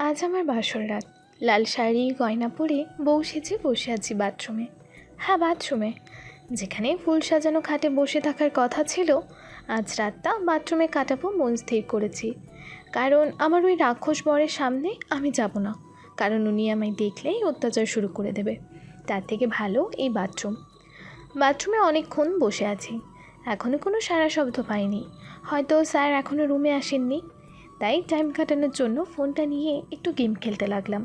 আজ আমার বাসর রাত। লাল শাড়ি গয়না পরে বউ সেজে বসে আছি বাথরুমে। হ্যাঁ, বাথরুমে। যেখানে ফুল সাজানো খাটে বসে থাকার কথা ছিল, আজ রাতটা বাথরুমে কাটাবো মন স্থির করেছি। কারণ আমার ওই রাক্ষস বরের সামনে আমি যাব না, কারণ উনি আমায় দেখলেই অত্যাচার শুরু করে দেবে। তার থেকে ভালো এই বাথরুম। বাথরুমে অনেকক্ষণ বসে আছি, এখনও কোনো সারা শব্দ পাইনি। হয়তো স্যার এখনও রুমে আসেননি। তাই টাইম কাটানোর জন্য ফোনটা নিয়ে একটু গেম খেলতে লাগলাম,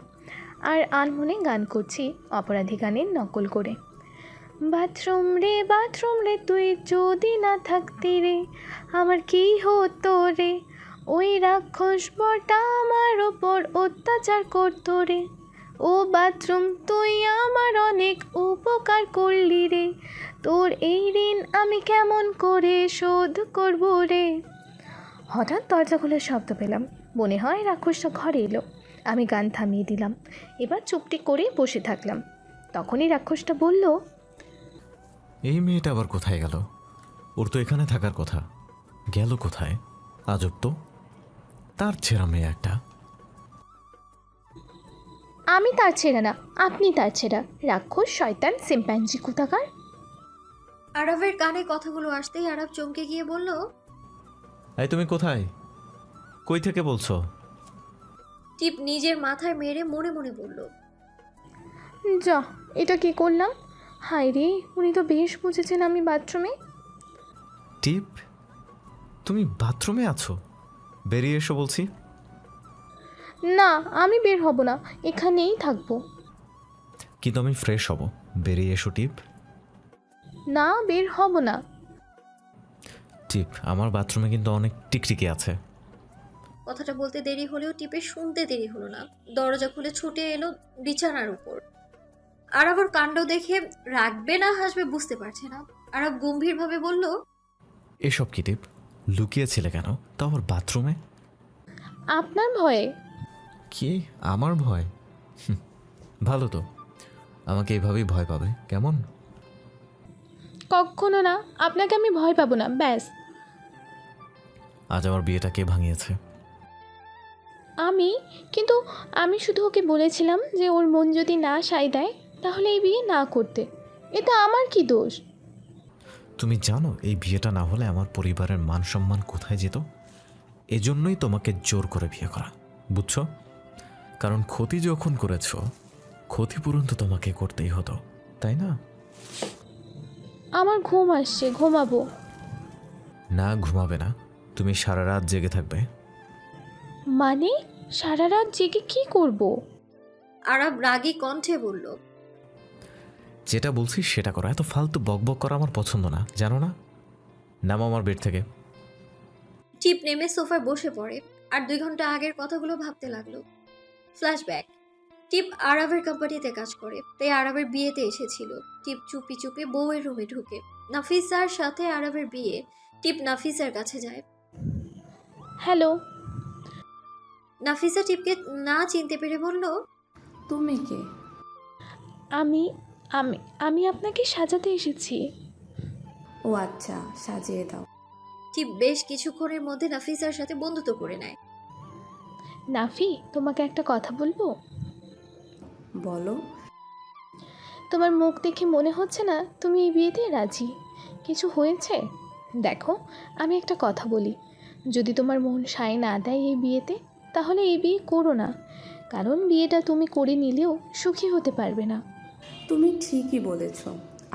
আর আনমনে গান করছি অপরাধী গানের নকল করে। বাথরুম রে তুই যদি না থাকতি রে, আমার কি হতো রে, ওই রাক্ষস বটা আমার ওপর অত্যাচার করতো রে। ও বাথরুম, তুই আমার অনেক উপকার করলি রে, তোর এই ঋণ আমি কেমন করে শোধ করবো রে। হঠাৎ দরজা খোলার শব্দ পেলাম, মনে হয় রাক্ষসটা ঘরে এলো। আমি গান থামিয়ে দিলাম, এবার চুপটি করে বসে থাকলাম। তখনই রাক্ষসটা বলল, এই মেয়েটা আবার কোথায় গেল? ওর তো এখানে থাকার কথা, গেল কোথায়? আজব তো, তার ছেঁড়া মেয়ে একটা। আমি তার ছেঁড়া না, আপনি তার ছেঁড়া, রাক্ষস শয়তান সিম্প্যাঞ্জি কোথাকার। আরবের কানে কথাগুলো আসতেই আরব চমকে গিয়ে বলল, এই তুমি কোথায়? কই থেকে বলছো? টিপ নিজের মাথায় মেরে মনে মনে বলল, যা, এটা কি করলাম? হায় রে, উনি তো বেশ বুঝেছেন আমি বাথরুমে। টিপ, তুমি বাথরুমে আছো? বেরিয়ে এসো বলছি। না, আমি বের হব না, এখানেই থাকবো। কিন্তু আমি ফ্রেশ হব, বেরিয়ে এসো টিপ। না, বের হব না। টিপ, আমার বাথরুমে কিন্তু অনেক টিকটিকি আছে। কথাটা বলতে দেরি হলেও টিপের শুনতে দেরি হলো না। দরজা খুলে ছুটে এলো বিছানার উপর। আরব কাণ্ড দেখে রাখবে না হাসবে বুঝতে পারছে না। আরব গম্ভীরভাবে বলল, এসব কি টিপ? লুকিয়েছিলে কেন, তাও আবার বাথরুমে? আপনার ভয়ে। কি, আমার ভয়? ভালো তো, আমাকে এভাবেই ভয় পাবে কেমন? কখনো না, আপনাকে আমি ভয় পাবো না, ব্যাস। আজ আমার বিয়েটা কে ভাঙিয়েছে? আমি কিন্তু আমি শুধু ওকে বলেছিলাম যে ওর মন যদি না সায় দেয় তাহলে এই বিয়ে না করতে। এতে আমার কি দোষ? তুমি জানো এই বিয়েটা না হলে আমার পরিবারের মান সম্মান কোথায় যেত? এজন্যই তোমাকে জোর করে বিয়ে করা, বুঝছো? কারণ ক্ষতি যখন করেছো, ক্ষতিপূরণ তো তোমাকে করতেই হতো, তাই না? আমার ঘুম আসছে, ঘুমাবো। না, ঘুমাবে না, তুমি সারা রাত জেগে থাকবে। মানে সারা রাত জেগে কি করব? আরব রাগী কণ্ঠে বলল, যেটা বলছি সেটা করো, এত ফালতু বকবক করা আমার পছন্দ না, জানো না? নামো আমার বেড থেকে। টিপ নেমে সোফায় বসে পড়ে আর 2 ঘন্টা আগের কথাগুলো ভাবতে লাগলো। ফ্ল্যাশব্যাক। টিপ আরবের কোম্পানিতে কাজ করে, তাই আরবের বিয়েতে এসেছিল। টিপ চুপি চুপি বউয়ের রুমে ঢুকে। নাফিসার সাথে আরবের বিয়ে। টিপ নাফিসার কাছে যায়। হ্যালো। নাফিসা টিপকে না চিনতে পেরে বলল, তুমি কে? আমি আমি আমি আপনাকে সাজাতে এসেছি। ও আচ্ছা, সাজিয়ে দাও। টিপ বেশ কিছুক্ষণের মধ্যে নাফিসার সাথে বন্ধুত্ব করে নেয়। নাফি, তোমাকে একটা কথা বলবো? বলো। তোমার মুখ দেখে মনে হচ্ছে না তুমি এই বিয়েতে রাজি। কিছু হয়েছে? দেখো, আমি একটা কথা বলি, যদি তোমার মন সায় না দেয় এই বিয়েতে, তাহলে এই বিয়ে করো না। কারণ বিয়েটা তুমি করে নিলেও সুখী হতে পারবে না। তুমি ঠিকই বলেছ।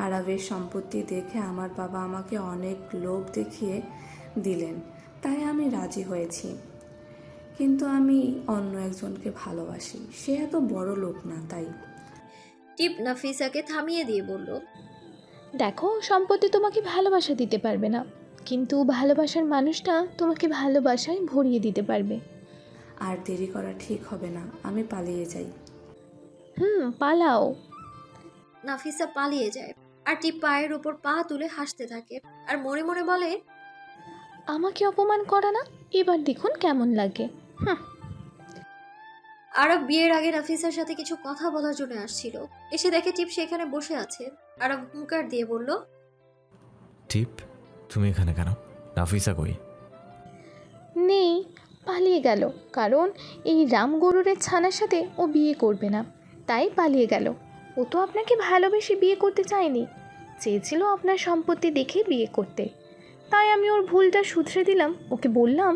আরবের সম্পত্তি দেখে আমার বাবা আমাকে অনেক লোভ দেখিয়ে দিলেন, তাই আমি রাজি হয়েছি। কিন্তু আমি অন্য একজনকে ভালোবাসি, সে এত বড় লোক না, তাই। টিপ নাফিসাকে থামিয়ে দিয়ে বলল, দেখো, সম্পত্তি তোমাকে ভালোবাসা দিতে পারবে না, কিন্তু ভালোবাসার মানুষটা তোমাকে ভালোবাসায় ভরিয়ে দিতে পারবে। আর দেরি করা ঠিক হবে না, আমি পালিয়ে যাই। পালাও। নাফিসা পালিয়ে যায় আর টিপ পায়ের উপর পা তুলে হাসতে থাকে আর মনে মনে বলে, আমাকে অপমান করা না, এবার দেখুন কেমন লাগে। আরব বিয়ের আগে নাফিসার সাথে কিছু কথা বলার জন্য আসছিল। এসে দেখে টিপ সেখানে বসে আছে। আরব হুঙ্কার দিয়ে বলল, টিপ, তুমি এখানে কেন? নাফিসা কই? নেই, পালিয়ে গেল, কারণ এই রামগরুরের ছানার সাথে ও বিয়ে করবে না, তাই পালিয়ে গেল। ও তো আপনাকে ভালোবেসে বিয়ে করতে চায়নি, চেয়েছিল আপনার সম্পত্তি দেখে বিয়ে করতে, তাই আমি ওর ভুলটা শুধরে দিলাম। ওকে বললাম,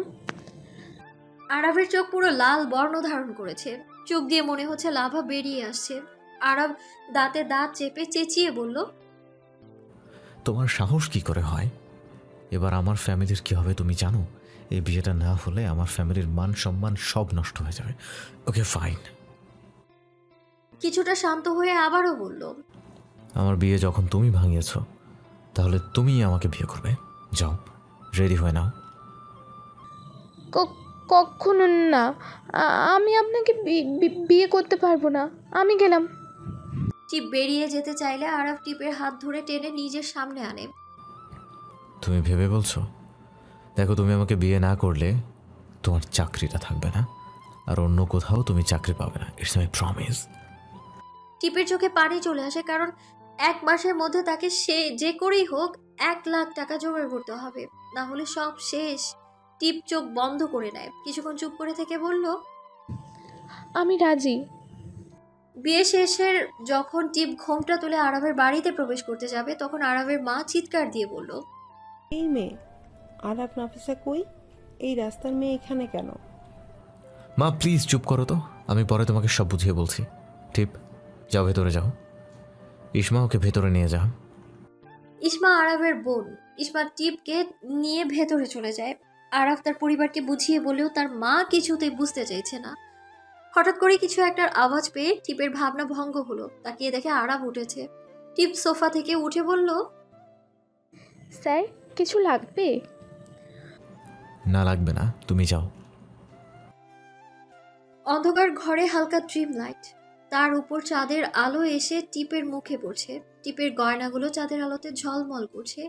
আরাবের চোখ পুরো লাল বর্ণ ধারণ করেছে, চোখ দিয়ে মনে হচ্ছে লাভা বেরিয়ে আসছে। আরাব দাঁতে দাঁত চেপে চেঁচিয়ে বলল, তোমার সাহস কি করে হয়? এবার আমার ফ্যামিলির কি হবে তুমি জানো? এই বিয়েটা না হলে আমার ফ্যামিলির মান সম্মান সব নষ্ট হয়ে যাবে। Okay fine. কিছুটা শান্ত হয়ে আবারও বলল, আমার বিয়ে যখন তুমি ভাঙিয়েছ, তাহলে তুমিই আমাকে বিয়ে করবে। যাও, রেডি হয়ে নাও। কখনো না, আমি আপনাকে বিয়ে করতে পারবো না, আমি গেলাম। টিপ বেরিয়ে যেতে চাইলে আরাব টিপের হাত ধরে টেনে নিজের সামনে আনে। তুমি ভেবে বলছো? দেখো, তুমি আমাকে বিয়ে না করলে তোমার চাকরিটা থাকবে না, আর অন্য কোথাও তুমি চাকরি পাবে না। It's my promise. টিপের চোখে পানি চলে আসে, কারণ 1 মাসের মধ্যে তাকে সে যে করেই হোক 1 লাখ টাকা জোগাড় করতে হবে, না হলে সব শেষ। টিপ চোখ বন্ধ করে নেয়, কিছুক্ষণ চুপ করে থেকে বলল, আমি রাজি। বিয়ে শেষের যখন টিপ ঘোমটা তুলে আরবের বাড়িতে প্রবেশ করতে যাবে, তখন আরবের মা চিৎকার দিয়ে বলল, এই মেয়ে আরাব নাফিসা কই? এই রাস্তার মেয়ে এখানে কেন? মা প্লিজ চুপ করো তো, আমি পরে তোমাকে সব বুঝিয়ে বলছি। টিপ, যাও ভেতরে যাও। ইসমা, ওকে ভেতরে নিয়ে যাও। ইসমা আরবের বোন। ইসমা টিপকে নিয়ে ভেতরে চলে যায়। আরাফ তার পরিবারকে বুঝিয়ে বলেও তার মা কিছুতেই বুঝতে চাইছে না। হঠাৎ করে কিছু একটার আওয়াজ পেয়ে টিপের ভাবনা ভঙ্গ হলো। তাকিয়ে দেখে আরাফ উঠেছে। টিপ সোফা থেকে উঠে বলল, স্যার, কিছু লাগবে? না, লাগবে না, তুমি যাও। অন্ধকার ঘরে হালকা ড্রিম লাইট, তার উপর চাঁদের আলো এসে টিপের মুখে পড়ছে। টিপের গয়নাগুলো চাঁদের আলোতে ঝলমল করছে।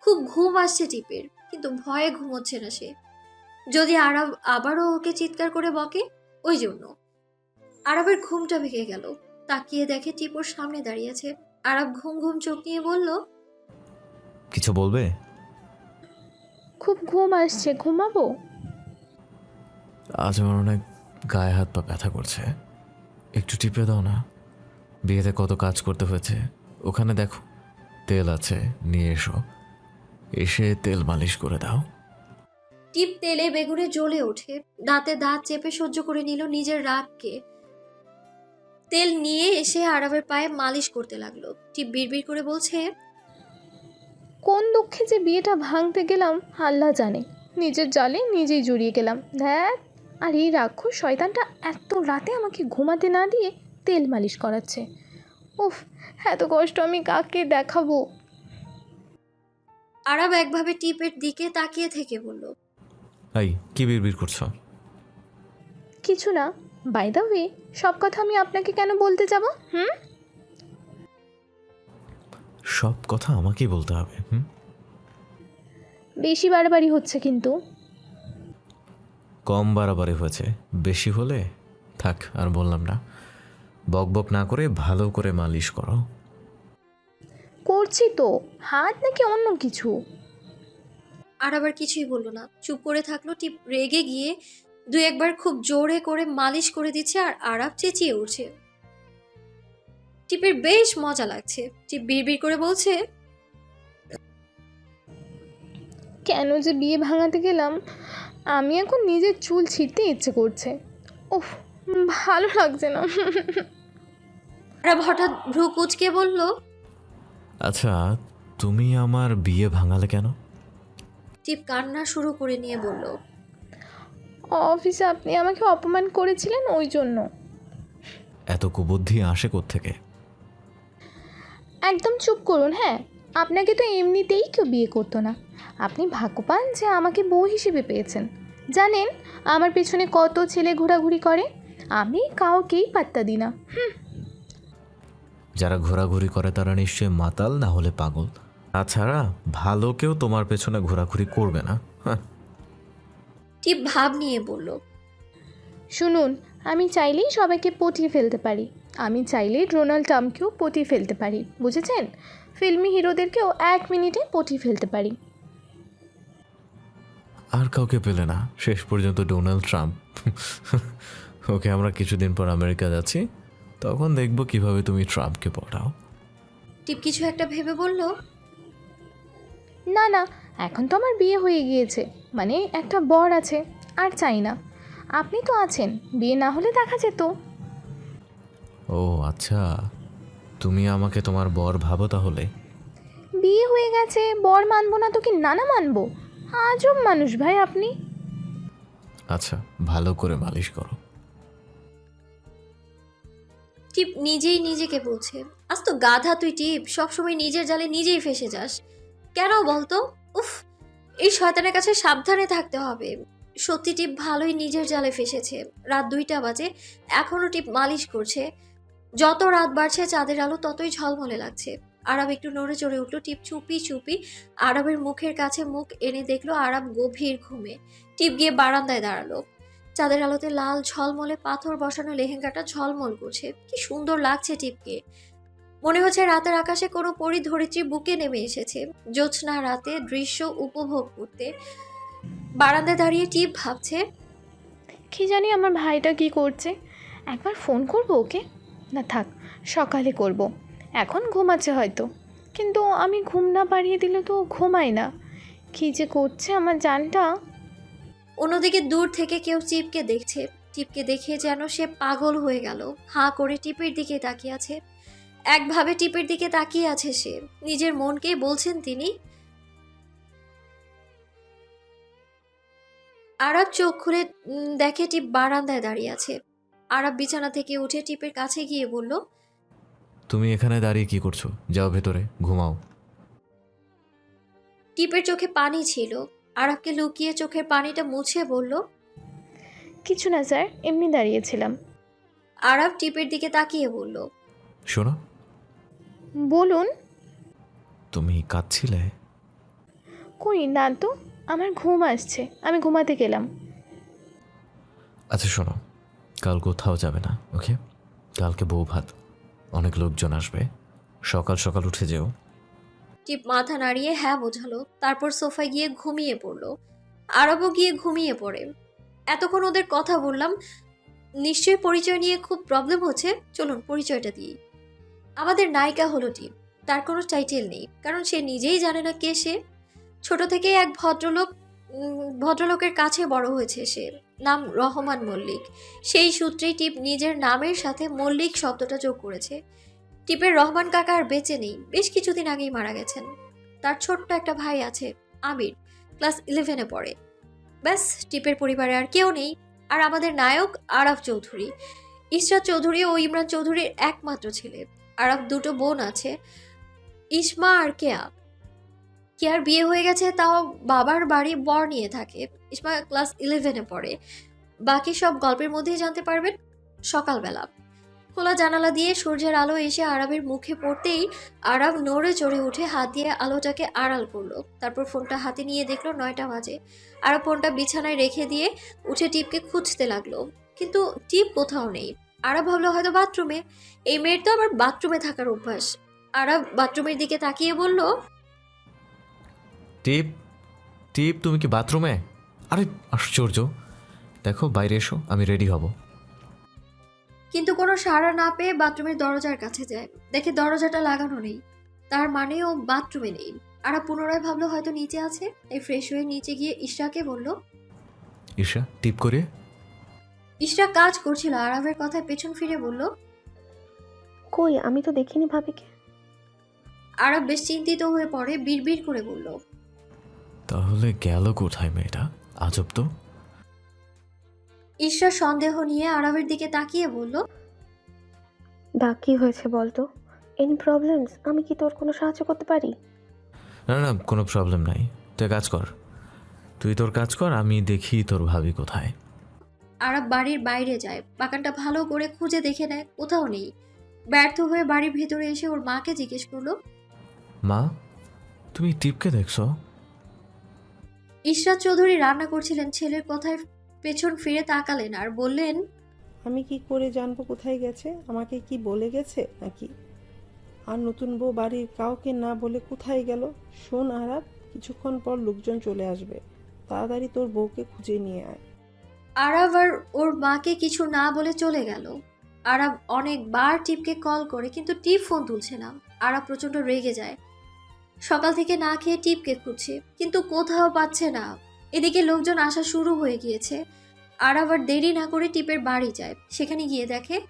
খুব ঘুম আসছে টিপের, কিন্তু ভয়ে ঘুমোচ্ছে না সে। যদি আরব আবারও ওকে চিৎকার করে বকে, ওই জন্য। আরবের ঘুমটা ভেঙে গেল। তাকিয়ে দেখে টিপ ওর সামনে দাঁড়িয়েছে। আরব ঘুম ঘুম চোখ নিয়ে বলল, কিছু বলবে? খুব ঘুম আসছে, ঘুমাবো? আজ আমার অনেক গায়ে হাত পা ব্যথা করছে, একটু টিপে দাও না। বিয়েতে কত কাজ করতে হয়েছে, ওখানে দেখো তেল আছে, নিয়ে এসো, এসে তেল মালিশ করে দাও। টিপ তেলে বেগুনে জ্বলে ওঠে। দাঁতে দাঁত চেপে সহ্য করে নিল নিজের রাগকে। তেল নিয়ে এসে আরবের পায়ে মালিশ করতে লাগলো। টিপ বিড়বিড় করে বলছে, কোন দুঃখে যে বিয়েটা ভাঙতে গেলাম আল্লাহ জানে, নিজের জালে নিজেই জড়িয়ে গেলাম। দেখ, আর এই রাক্ষস শয়তানটা এত রাতে আমাকে ঘুমাতে না দিয়ে তেল মালিশ করাচ্ছে। উফ, এত কষ্ট আমি কাকে দেখাবো? আরব একভাবে টিপের দিকে তাকিয়ে থেকে বলল, এই কি বিড়বিড় করছো? কিছু না। বাই দ্য ওয়ে, সব কথা আমি আপনাকে কেন বলতে যাব? সব কথা আমাকেই বলতে হবে? বেশি বাড়াবাড়ি হচ্ছে কিন্তু। কম বাড়াবাড়ি হয়েছে, বেশি হলে থাক, আর বললাম না। বক বক না করে ভালো করে মালিশ করো। করছি তো, হাত নাকি অন্য কিছু? আর আবার কিছুই বলল না, চুপ করে থাকলো। টিপ রেগে গিয়ে 2-1 বার খুব জোরে করে মালিশ করে দিচ্ছে, আর আরব চেঁচিয়ে উঠছে। টিপের বেশ মজা লাগছে। টিপ বিড়বিড় করে বলছে, কেন যে বিয়ে ভাঙাতে গেলাম, আমি এখন নিজের চুল ছিঁড়তে ইচ্ছে করছে। উফ, ভালো লাগছে না। আরব হঠাৎ ভ্রু কুঁচকে বলল, আচ্ছা, তুমি আমার বিয়ে ভাঙালে কেন? টিপ কান্না শুরু করে নিয়ে বলল, অফিসে আপনি আমাকে অপমান করেছিলেন, ওই জন্য। এত কুবুদ্ধি আসে কোত্থেকে? একদম চুপ করুন। হ্যাঁ, আপনাকে তো এমনিতেই কেউ বিয়ে করতো না। আপনি ভাগ্যবান যে আমাকে বউ হিসেবে পেয়েছেন। জানেন আমার পেছনে কত ছেলে ঘোরাঘুরি করে, আমি কাউকেই পাত্তা দিই না। যারা ঘোরাঘুরি করে তারা নিশ্চয়ই মাতাল, না হলে পাগল। তাছাড়া ভালো কেউ তোমার পেছনে ঘোরাঘুরি করবে না। টিপ ভাব নিয়ে বলল, শুনুন, আমি চাইলেই সবাইকে পটিয়ে ফেলতে পারি। আমি চাইলেই ডোনাল্ড ট্রাম্পকেও পটিয়ে ফেলতে পারি, বুঝেছেন? ফিল্মি হিরোদেরকেও 1 মিনিটে পটিয়ে ফেলতে পারি। আর কাউকে পেলে না, শেষ পর্যন্ত ডোনাল্ড ট্রাম্প। ওকে, আমরা কিছুদিন পর আমেরিকা যাচ্ছি, তখন দেখব কিভাবে তুমি ট্রাম্পকে পটাও। টিপ কিছু একটা ভেবে বলল, না না, এখন তো আমার বিয়ে হয়ে গিয়েছে, মানে একটা বর আছে, আর চাই না। আপনি তো আছেন, বিয়ে না হলে দেখা যেত। ও আচ্ছা, তুমি আমাকে তোমার বর ভাবো তাহলে? বিয়ে হয়ে গেছে, বর মানবো না তো কি নানা মানবো? আজব মানুষ ভাই আপনি। আচ্ছা, ভালো করে মালিশ করো। টিপ নিজেই নিজেকে বলছে, আজ তো গাধা তুই টিপ, সবসময় নিজের জালে নিজেই ফেসে যাস কেন বলতো? উফ, এই শয়তানের কাছে সাবধানে থাকতে হবে। সত্যি টিপ ভালোই নিজের জালে ফেসেছে। রাত 2টা বাজে, এখনো টিপ মালিশ করছে। যত রাত বাড়ছে চাঁদের আলো ততই ঝলমলে লাগছে। আরব একটু নড়ে চড়ে উঠলো। টিপ চুপি চুপি আরবের মুখের কাছে মুখ এনে দেখলো আরব গভীর ঘুমে। টিপ গিয়ে বারান্দায় দাঁড়ালো। চাঁদের আলোতে লাল ঝলমলে পাথর বসানো লেহেঙ্গাটা ঝলমল করছে। কি সুন্দর লাগছে টিপকে। মনে হচ্ছে রাতের আকাশে কোনো পরি ধরিত্রী বুকে নেমে এসেছে জ্যোৎস্না রাতে দৃশ্য উপভোগ করতে। বারান্দায় দাঁড়িয়ে টিপ ভাবছে, কি জানি আমার ভাইটা কি করছে, একবার ফোন করব ওকে। না থাক, সকালে করব, এখন ঘুমাচ্ছে হয়তো। কিন্তু আমি ঘুম না পাড়িয়ে দিলে তো ঘুমাই না। কী যে করছে আমার জানটা। অন্যদিকে দূর থেকে কেউ টিপকে দেখছে। টিপকে দেখে যেন সে পাগল হয়ে গেল। হাঁ করে টিপের দিকে তাকিয়ে আছে। একভাবে টিপের দিকে তাকিয়ে আছে সে। নিজের মনকেই বলছেন তিনি। আরব চোখ খুলে দেখে টিপ বারান্দায় দাঁড়িয়ে আছে। আরব বিছানা থেকে উঠে টিপের কাছে গিয়ে বলল, তুমি এখানে দাঁড়িয়ে কি করছো? যাও ভেতরে ঘুমাও। টিপের চোখে পানি ছিল। আরবকে লুকিয়ে চোখের পানিটা মুছে বলল, কিছু না স্যার, এমনি দাঁড়িয়েছিলাম। আরব টিপের দিকে তাকিয়ে বলল, শোনো, বলুন। তুমি কাঁদছিলে? কই না তো, আমার ঘুম আসছে, আমি ঘুমাতে গেলাম। আচ্ছা শোনো, কাল কোথাও যাবে না, ওকে? কালকে বউ ভাত, অনেক লোকজন আসবে, সকাল সকাল উঠে যেও। টিপ মাথা নাড়িয়ে হ্যাঁ বোঝালো। তারপর সোফায় গিয়ে ঘুমিয়ে পড়লো। আরবও গিয়ে ঘুমিয়ে পড়ে। এতক্ষণ ওদের কথা বললাম, নিশ্চয়ই পরিচয় নিয়ে খুব প্রবলেম হচ্ছে। চলুন পরিচয়টা দিই। আমাদের নায়িকা হলো টিপ। তার কোনো টাইটেল নেই, কারণ সে নিজেই জানে না কে সে। ছোট থেকেই এক ভদ্রলোকের কাছে বড় হয়েছে সে। নাম রহমান মল্লিক। সেই সূত্রেই টিপ নিজের নামের সাথে মল্লিক শব্দটা যোগ করেছে। টিপের রহমান কাকা আর বেঁচে নেই, বেশ কিছুদিন আগেই মারা গেছেন। তার ছোট্ট একটা ভাই আছে, আমির, ক্লাস 11-এ পড়ে। ব্যাস, টিপের পরিবারে আর কেউ নেই। আর আমাদের নায়ক আরাফ চৌধুরী। ইশরাত চৌধুরী ও ইমরান চৌধুরীর একমাত্র ছেলে। আরাফ 2টো বোন আছে, ইসমা আর কেয়া। কেয়ার বিয়ে হয়ে গেছে, তাও বাবার বাড়ি বর নিয়ে থাকে। ইসমা ক্লাস 11-এ পড়ে। বাকি সব গল্পের মধ্যেই জানতে পারবেন। সকালবেলা খোলা জানালা দিয়ে সূর্যের আলো এসে আরবের মুখে পড়তেই আরব নড়ে চড়ে উঠে হাত দিয়ে আলোটাকে আড়াল করলো। তারপর ফোনটা হাতে নিয়ে দেখলো 9টা বাজে। আরব ফোনটা বিছানায় রেখে দিয়ে উঠে টিপকে খুঁজতে লাগলো, কিন্তু টিপ কোথাও নেই। আরব ভাবলো হয়তো বাথরুমে। এই মেয়ের তো আবার বাথরুমে থাকার অভ্যাস। আরব বাথরুমের দিকে তাকিয়ে বলল, টিপ, টিপ তুমি কি বাথরুমে? আরে আশ্চর্য, দেখো বাইরে এসো, আমি রেডি হব। কিন্তু কোনো সাড়া না পেয়ে বাথরুমের দরজার কাছে যায়। দেখে দরজাটা লাগানো নেই, তার মানে ও বাথরুমে নেই। আর পুনরায় ভাবলো হয়তো নিচে আছে, তাই ফ্রেশ হয়ে নিচে গিয়ে ইশরাকে বলল। ঈশা টিপ করে। ইশরা কাজ করছিল, আরবের কথায় পেছন ফিরে বলল, কই আমি তো দেখিনি ভাবিকে। আরব বেশ চিন্তিত হয়ে পড়ে, বিড়বিড় করে বলল, তাহলে গেল কোথায় মেয়েটা? আজব তো। ইশরা সন্দেহ নিয়ে আরবের দিকে তাকিয়ে বলল, ডাক কি হয়েছে বলতো? Any problems? আমি কি তোর কোনো সাহায্য করতে পারি? না না, কোনো প্রবলেম নাই, তুই কাজ কর, তুই তোর কাজ কর, আমি দেখি তোর ভাবি কোথায়। আরব বাড়ির বাইরে যায়, বাগানটা ভালো করে খুঁজে দেখে নেয়, কোথাও নেই। ব্যর্থ হয়ে বাড়ির ভেতরে এসে ওর মাকে জিজ্ঞেস করলো, মা, তুমি টিপকে দেখছো? ইশরাত চৌধুরী রান্না করছিলেন। ছেলের কথায় পেছন ফিরে তাকালেন আর বললেন, আমি কি করে জানবো কোথায় গেছে? আমাকে কি বলে গেছে নাকি? আর নতুন বউ বাড়ির কাউকে না বলে কোথায় গেল? শোন আরাব, কিছুক্ষণ পর লোকজন চলে আসবে, তাড়াতাড়ি তোর বউকে খুঁজে নিয়ে আয়। আরাব আর ওর মাকে কিছু না বলে চলে গেল। আরাব অনেকবার টিপকে কল করে কিন্তু টিপ ফোন তুলছে না। আরাব প্রচন্ড রেগে যায়। সকাল থেকে না খেয়ে টিপকে খুঁজছে কিন্তু কোথাও পাচ্ছে না। এদিকে লোকজন আসা শুরু হয়ে গিয়েছে। আরাব আর দেরি না করে টিপের বাড়ি যায়। সেখানে গিয়ে দেখে